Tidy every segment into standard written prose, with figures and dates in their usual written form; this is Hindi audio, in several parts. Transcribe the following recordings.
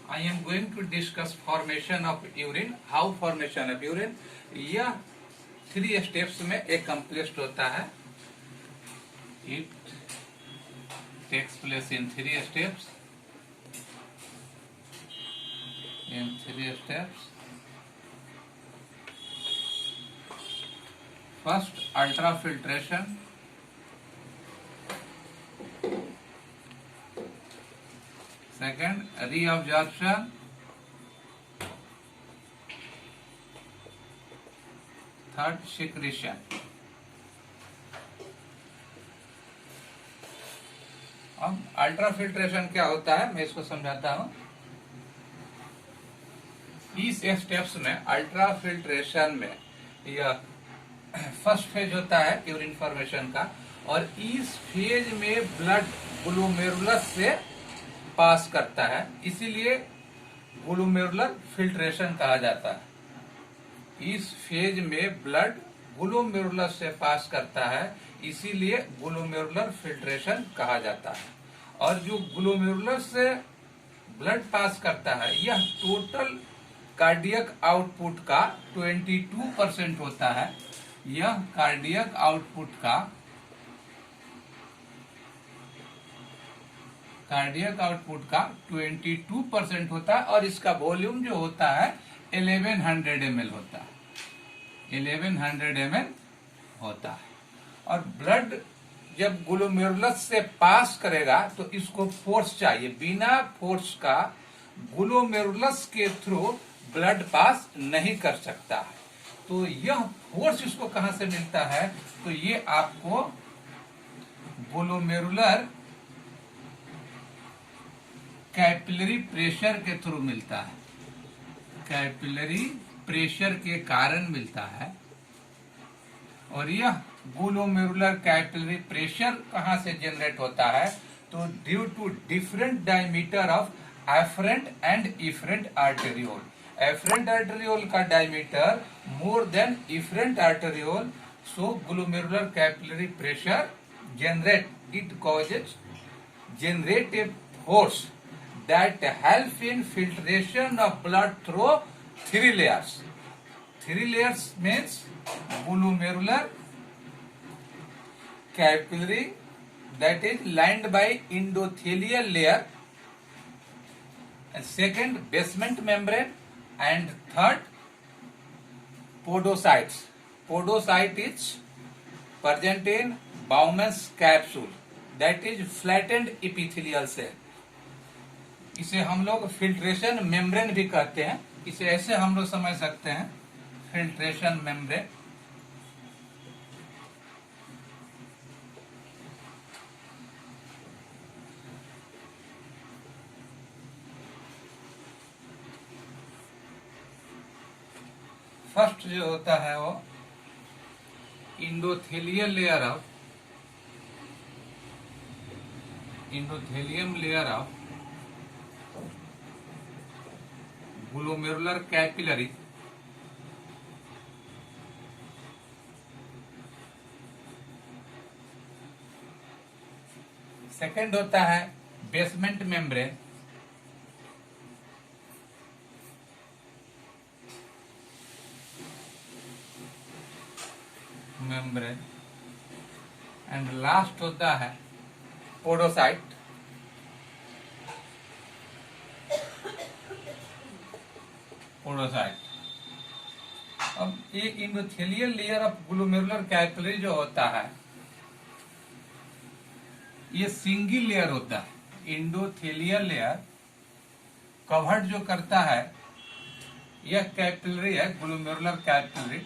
I am going to discuss formation of urine. How formation of urine? यह 3 steps में accomplished होता है. It takes place in 3 steps. First, ultrafiltration. Second, reabsorption. Third, secretion. अब अल्ट्राफिल्ट्रेशन क्या होता है मैं इसको समझाता हूं. इस स्टेप्स में अल्ट्राफिल्ट्रेशन में यह फर्स्ट फेज होता है यूरिन फॉर्मेशन का, और इस फेज में ब्लड ग्लोमेरुलस से पास करता है, इसीलिए ग्लोमेरुलर फिल्ट्रेशन कहा जाता है. इस फेज में ब्लड ग्लोमेरुलस से पास करता है, इसीलिए ग्लोमेरुलर फिल्ट्रेशन कहा जाता है. और जो ग्लोमेरुलस से ब्लड पास करता है यह टोटल कार्डियक आउटपुट का 22% होता है. यह कार्डियक आउटपुट का 22% होता है, और इसका वॉल्यूम जो होता है 1100 ml होता है. 1100 ml होता है. और ब्लड जब ग्लोमेरुलस से पास करेगा तो इसको फोर्स चाहिए. बिना फोर्स का ग्लोमेरुलस के थ्रू ब्लड पास नहीं कर सकता है. तो यह फोर्स इसको कहां से मिलता है? तो ये आपको ग्लोमेरुलर कैपिलरी प्रेशर के थ्रू मिलता है. कैपिलरी प्रेशर के कारण मिलता है. और यह ग्लोमेरुलर कैपिलरी प्रेशर कहां से जनरेट होता है? तो due to different diameter of afferent and efferent arteriole. Afferent arteriole का diameter more than efferent arteriole, so glomerular capillary pressure generate. It causes generate a force that help in filtration of blood through 3 layers. 3 layers means glomerular capillary, that is lined by endothelial layer, and second basement membrane, and third podocytes. Podocyte is present in Bowman's capsule, that is flattened epithelial cell. इसे हम लोग फिल्ट्रेशन मेम्ब्रेन भी कहते हैं. इसे ऐसे हम लोग समझ सकते हैं, फिल्ट्रेशन मेम्ब्रेन. फर्स्ट जो होता है वो endothelial layer of glomerular capillary. Second होता है बेसमेंट मेम्ब्रेन. एंड लास्ट होता है पोडोसाइट. अब ये endothelial layer of glomerular capillary जो होता है ये सिंगल लेयर होता है. इंडोथेलियल लेयर कवर्ड जो करता है यह कैपिलरी है, ग्लोमेरुलर कैपिलरी.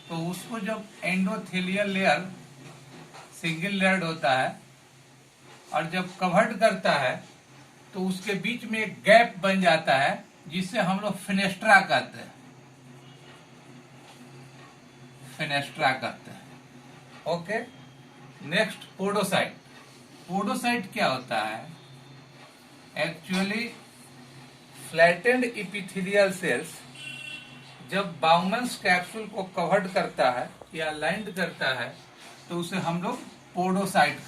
तो उसको जब एंडोथेलियल लेयर सिंगल लेयर्ड होता है और जब कवर्ड करता है तो उसके बीच में एक गैप बन जाता है जिसे हम लोग फेनेस्ट्रा कहते हैं. ओके. Next podocyte. पोडोसाइट क्या होता है? एक्चुअली फ्लैटेंड इपिथेलियल सेल्स जब बाउमन्स कैप्सूल को कवर्ड करता है या लाइंड करता है तो उसे हम लोग पोडोसाइट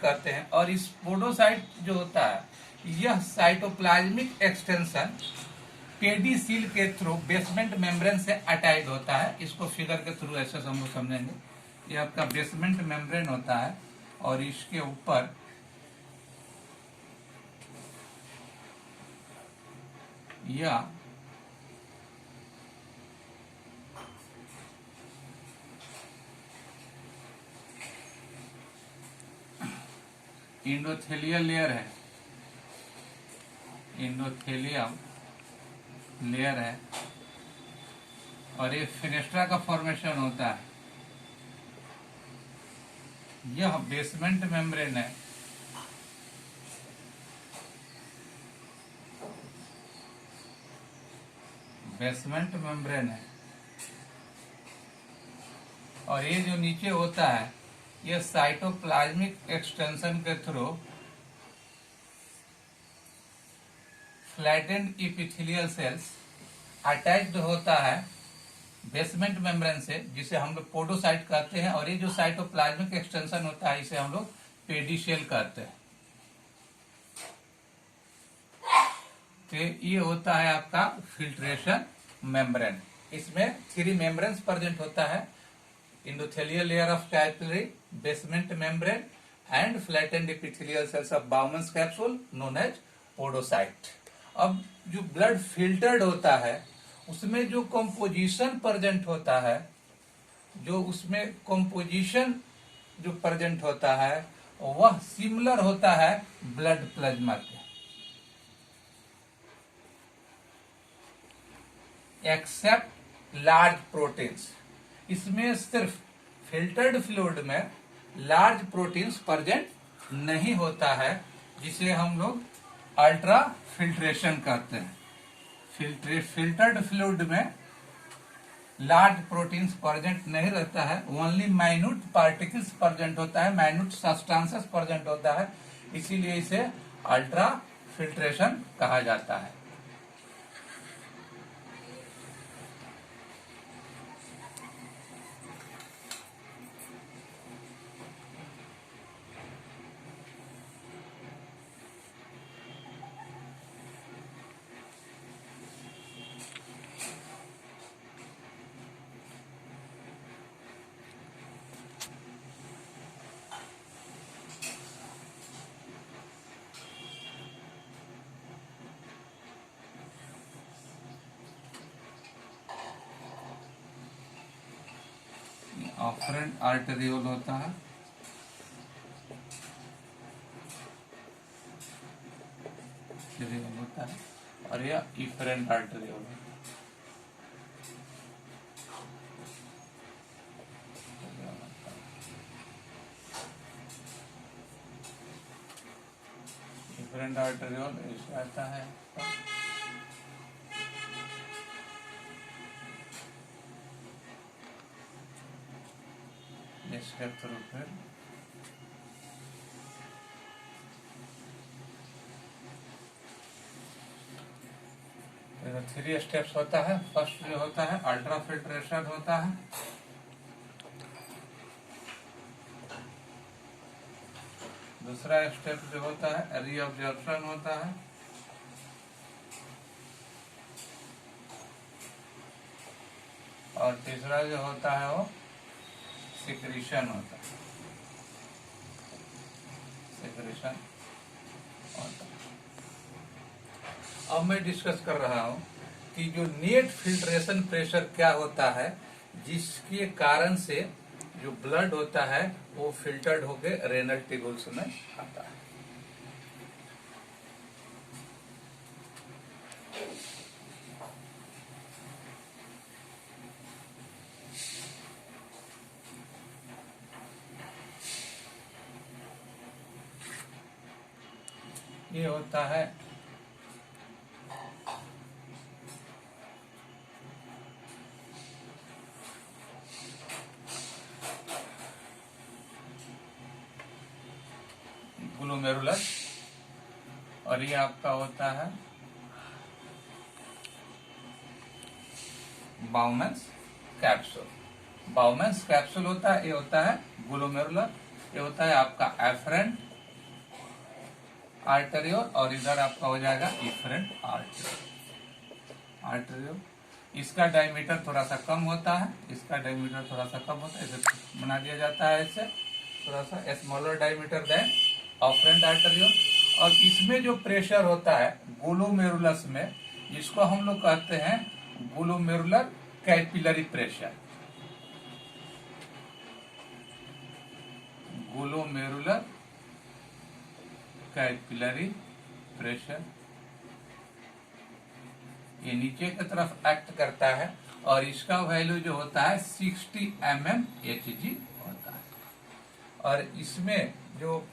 कहते हैं. और इस पोडोसाइट जो होता है यह साइटोप्लाज्मिक एक्सटेंशन पेडिसील के थ्रू बेसमेंट मेम्ब्रेन से अटैच्ड होता है। इसको फिगर के थ्रू ऐसे हम लोग समझेंगे। ये आपका बेसमेंट मेम्ब्रेन होता है और इसके ऊपर यह इंडोथेलियल लेयर है, इंडोथेलियम लेयर है और ये फिनेस्ट्रा का फॉर्मेशन होता है। यह बेसमेंट मेम्ब्रेन है, बेसमेंट मेम्ब्रेन है और ये जो नीचे होता है यह साइटोप्लाज्मिक एक्सटेंशन के through flattened epithelial cells attached होता है बेसमेंट मेम्ब्रेन से, जिसे हम लोग पोडोसाइट कहते हैं। और ये जो साइटोप्लाज्मिक एक्सटेंशन होता है इसे हम लोग पेडिसेल कहते हैं। तो ये होता है आपका फिल्ट्रेशन मेम्ब्रेन। इसमें 3 मेम्ब्रेन्स प्रेजेंट होता है, endothelial layer of capillary, basement membrane and flattened epithelial cells of Bowman's capsule known as podocyte. अब जो ब्लड फिल्टर्ड होता है उसमें जो कंपोजिशन प्रेजेंट होता है, जो उसमें कंपोजिशन जो प्रेजेंट होता है वह सिमिलर होता है ब्लड प्लाज्मा के, एक्सेप्ट लार्ज प्रोटीन्स। इसमें सिर्फ फिल्टर्ड फ्लूइड में लार्ज प्रोटीन्स प्रेजेंट नहीं होता है, जिसे हम लोग अल्ट्रा फिल्ट्रेशन कहते हैं। फिल्टर्ड फ्लूइड में लार्ज प्रोटीन्स प्रेजेंट नहीं रहता है, ओनली माइन्यूट पार्टिकल्स प्रेजेंट होता है, माइन्यूट सब्सटेंसेस प्रेजेंट होता है, इसीलिए इसे अल्ट्रा फिल्ट्रेशन कहा जाता है। ऑफरेंट आर्टेरियोल होता है, होता है और यह इफरेंट आर्टेरियोल है। इफरेंट आर्टेरियोल ऐसे आता है। इसके थ्रू फिर थ्री स्टेप्स होता है। फर्स्ट जो होता है अल्ट्रा फिल्ट्रेशन होता है, दूसरा स्टेप जो होता है रीअब्जॉर्प्शन होता है, और तीसरा जो होता है वो सिक्रीशन होता है, सिक्रीशन होता है। अब मैं डिस्कस कर रहा हूं कि जो नेट फिल्ट्रेशन प्रेशर क्या होता है, जिसके कारण से जो ब्लड होता है वो फिल्टर्ड होके रेनल ट्यूब्यूल्स में आता है। ये होता है ग्लोमेरुलर और ये आपका होता है बाउमेंस कैप्सूल। बाउमेंस कैप्सूल होता है, ये होता है ग्लोमेरुलर, ये होता है आपका एफरेंट आर्टेरियोल और इधर आपका हो जाएगा इफरेंट आर्टेरियोल। इसका डायमीटर थोड़ा सा कम होता है, इसका डायमीटर थोड़ा सा कम होता है, इसे बना दिया जाता है इससे थोड़ा सा smaller diameter than afferent arteriole. और इसमें जो प्रेशर होता है ग्लोमेरुलस में, इसको हम लोग कहते हैं glomerular capillary pressure. Glomerular capillary pressure ये नीचे की तरफ एक्ट करता है और इसका वैल्यू जो होता है 60 mmHg होता है। और इसमें जो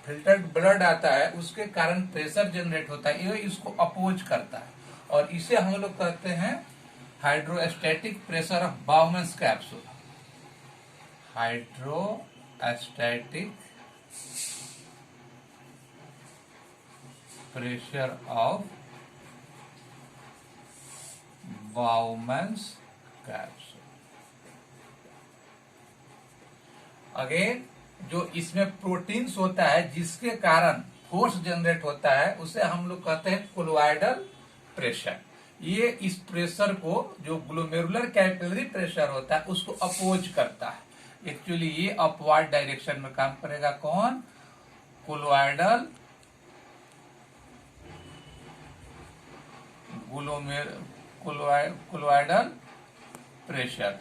फिल्टर्ड ब्लड आता है उसके कारण प्रेशर जनरेट होता है, ये इसको अपोज करता है और इसे हम लोग कहते हैं hydrostatic pressure of Bowman's capsule. Hydrostatic pressure of Bowman's capsule. Again जो इसमें प्रोटीन्स होता है जिसके कारण फोर्स जनरेट होता है उसे हम लोग कहते हैं कोलोइडल प्रेशर। ये इस प्रेशर को जो ग्लोमेरुलर कैपिलरी प्रेशर होता है उसको अपोज करता है। एक्चुअली ये अपवर्ड डायरेक्शन में काम करेगा। कौन? कोलोइडल कोलोइडल प्रेशर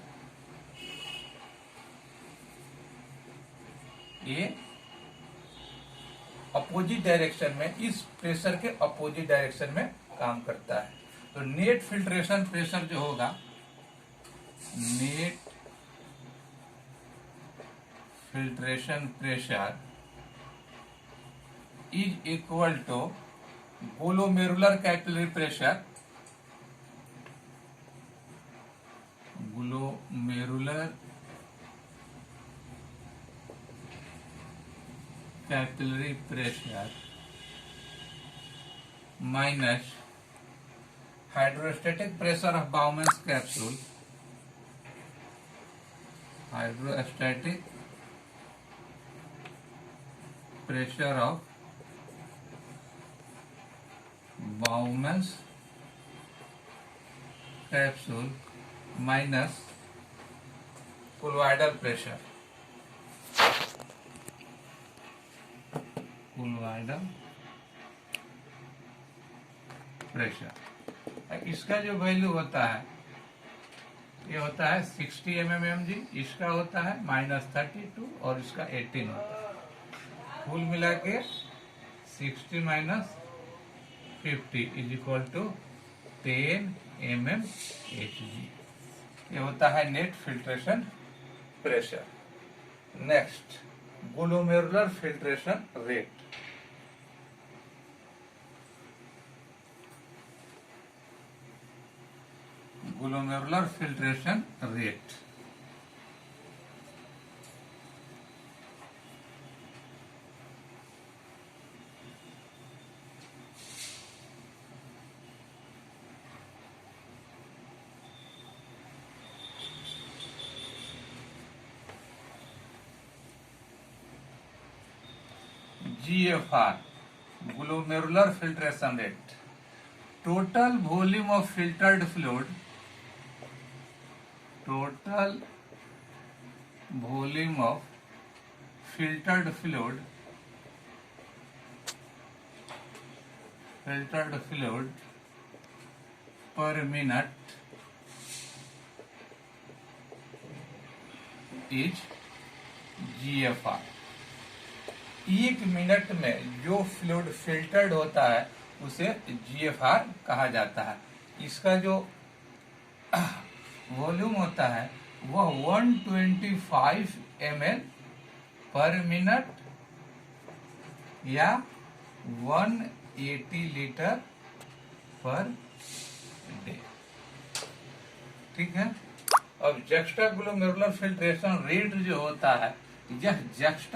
ये अपोजिट डायरेक्शन में, इस प्रेशर के अपोजिट डायरेक्शन में काम करता है। तो नेट फिल्ट्रेशन प्रेशर जो होगा, net filtration pressure is equal to glomerular capillary pressure, glomerular capillary pressure minus hydrostatic pressure of Bowman's capsule, hydrostatic pressure of Bowman's capsule minus colloidal pressure, colloidal pressure. इसका जो वैल्यू होता है ये होता है 60 mmHg, इसका होता है -32 और इसका 18 होता है। कुल मिला के 60 - 50 इज इक्वल टू 10 mmHg। ये होता है net filtration pressure. Next glomerular filtration rate. Glomerular filtration rate GFR, glomerular filtration rate, total volume of filtered fluid, total volume of filtered fluid per minute is GFR। एक मिनट में जो फ्लूइड फिल्टर्ड होता है उसे GFR कहा जाता है। इसका जो वॉल्यूम होता है वह 125 ml पर मिनट या 180 लीटर पर डे। ठीक है। अब जक्स्टा ग्लोमेरुलर फिल्ट्रेशन रेट जो होता है, यह जक्स्टा